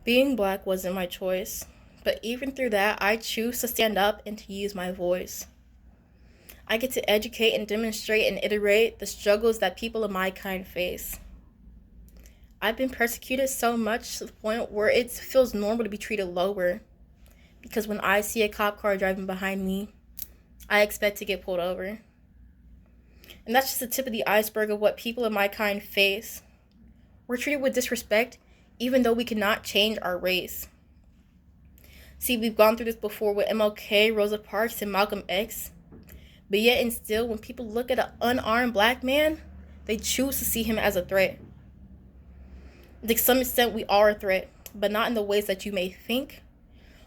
Being black wasn't my choice, but even through that, I choose to stand up and to use my voice. I get to educate and demonstrate and iterate the struggles that people of my kind face. I've been persecuted so much to the point where it feels normal to be treated lower, because when I see a cop car driving behind me, I expect to get pulled over. And that's just the tip of the iceberg of what people of my kind face. We're treated with disrespect even though we cannot change our race. See, we've gone through this before with MLK, Rosa Parks, and Malcolm X. But yet and still, when people look at an unarmed black man, they choose to see him as a threat. To some extent, we are a threat, but not in the ways that you may think.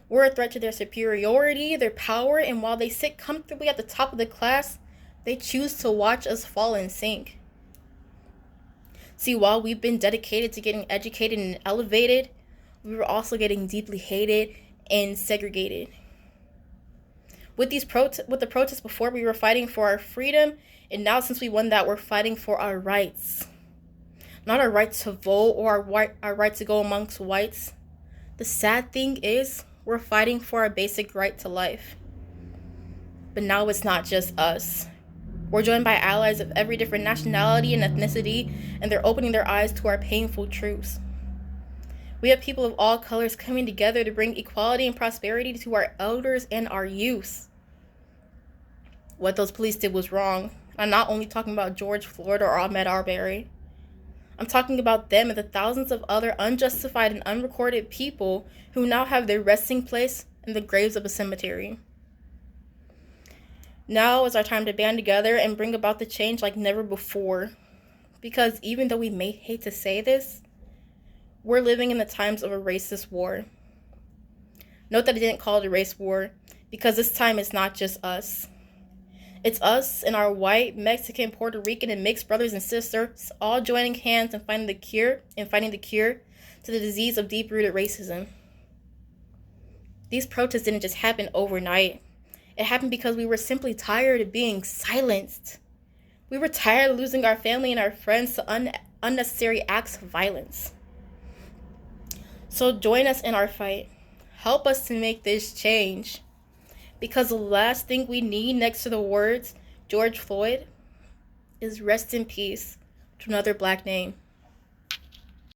We're a threat to their superiority, their power, and while they sit comfortably at the top of the class, they choose to watch us fall and sink. See, while we've been dedicated to getting educated and elevated, we were also getting deeply hated and segregated. With the protests before, we were fighting for our freedom, and now since we won that, we're fighting for our rights. Not our right to vote or our right to go amongst whites. The sad thing is, we're fighting for our basic right to life. But now it's not just us. We're joined by allies of every different nationality and ethnicity, and they're opening their eyes to our painful truths. We have people of all colors coming together to bring equality and prosperity to our elders and our youth. What those police did was wrong. I'm not only talking about George Floyd or Ahmaud Arbery. I'm talking about them and the thousands of other unjustified and unrecorded people who now have their resting place in the graves of a cemetery. Now is our time to band together and bring about the change like never before. Because even though we may hate to say this, we're living in the times of a racist war. Note that I didn't call it a race war, because this time it's not just us. It's us and our white, Mexican, Puerto Rican, and mixed brothers and sisters all joining hands and fighting the cure to the disease of deep-rooted racism. These protests didn't just happen overnight. It happened because we were simply tired of being silenced. We were tired of losing our family and our friends to unnecessary acts of violence. So join us in our fight. Help us to make this change. Because the last thing we need next to the words George Floyd is rest in peace to another black name.